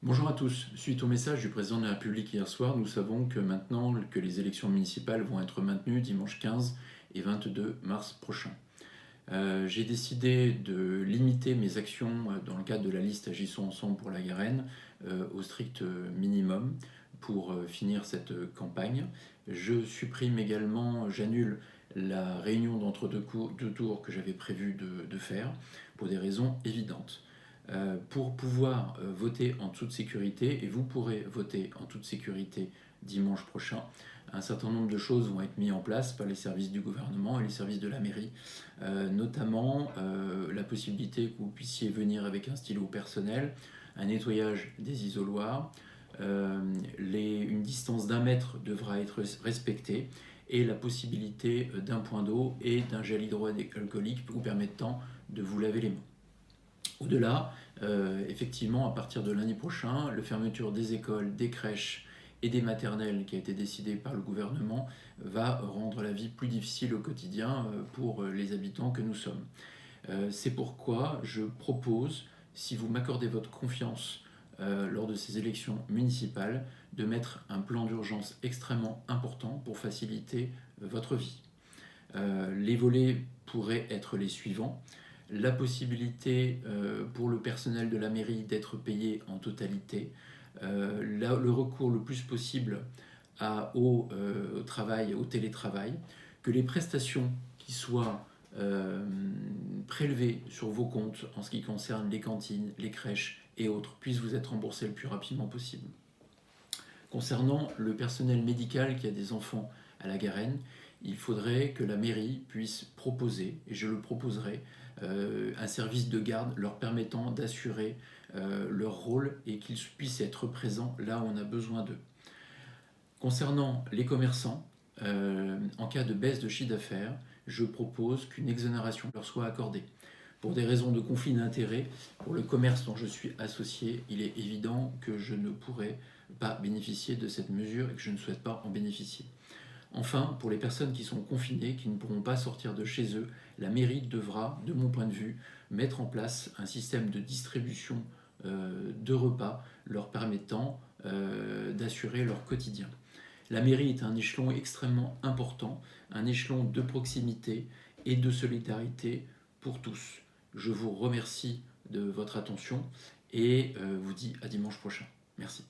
Bonjour à tous. Suite au message du président de la République hier soir, nous savons que maintenant que les élections municipales vont être maintenues dimanche 15 et 22 mars prochain. J'ai décidé de limiter mes actions dans le cadre de la liste Agissons ensemble pour la Garenne au strict minimum pour finir cette campagne. Je supprime également, j'annule la réunion d'entre-deux tours que j'avais prévu de faire pour des raisons évidentes. Pour pouvoir voter en toute sécurité, et vous pourrez voter en toute sécurité dimanche prochain, un certain nombre de choses vont être mises en place par les services du gouvernement et les services de la mairie, notamment la possibilité que vous puissiez venir avec un stylo personnel, un nettoyage des isoloirs, une distance d'1 mètre devra être respectée, et la possibilité d'un point d'eau et d'un gel hydroalcoolique vous permettant de vous laver les mains. Au-delà, effectivement, à partir de lundi prochain, la fermeture des écoles, des crèches et des maternelles qui a été décidée par le gouvernement va rendre la vie plus difficile au quotidien pour les habitants que nous sommes. C'est pourquoi je propose, si vous m'accordez votre confiance lors de ces élections municipales, de mettre un plan d'urgence extrêmement important pour faciliter votre vie. Les volets pourraient être les suivants: la possibilité pour le personnel de la mairie d'être payé en totalité, le recours le plus possible au travail, au télétravail, que les prestations qui soient prélevées sur vos comptes en ce qui concerne les cantines, les crèches et autres puissent vous être remboursées le plus rapidement possible. Concernant le personnel médical qui a des enfants à la Garenne, il faudrait que la mairie puisse proposer, et je le proposerai, un service de garde leur permettant d'assurer leur rôle et qu'ils puissent être présents là où on a besoin d'eux. Concernant les commerçants, en cas de baisse de chiffre d'affaires, je propose qu'une exonération leur soit accordée. Pour des raisons de conflit d'intérêts, pour le commerce dont je suis associé, il est évident que je ne pourrai pas bénéficier de cette mesure et que je ne souhaite pas en bénéficier. Enfin, pour les personnes qui sont confinées, qui ne pourront pas sortir de chez eux, la mairie devra, de mon point de vue, mettre en place un système de distribution de repas leur permettant d'assurer leur quotidien. La mairie est un échelon extrêmement important, un échelon de proximité et de solidarité pour tous. Je vous remercie de votre attention et vous dis à dimanche prochain. Merci.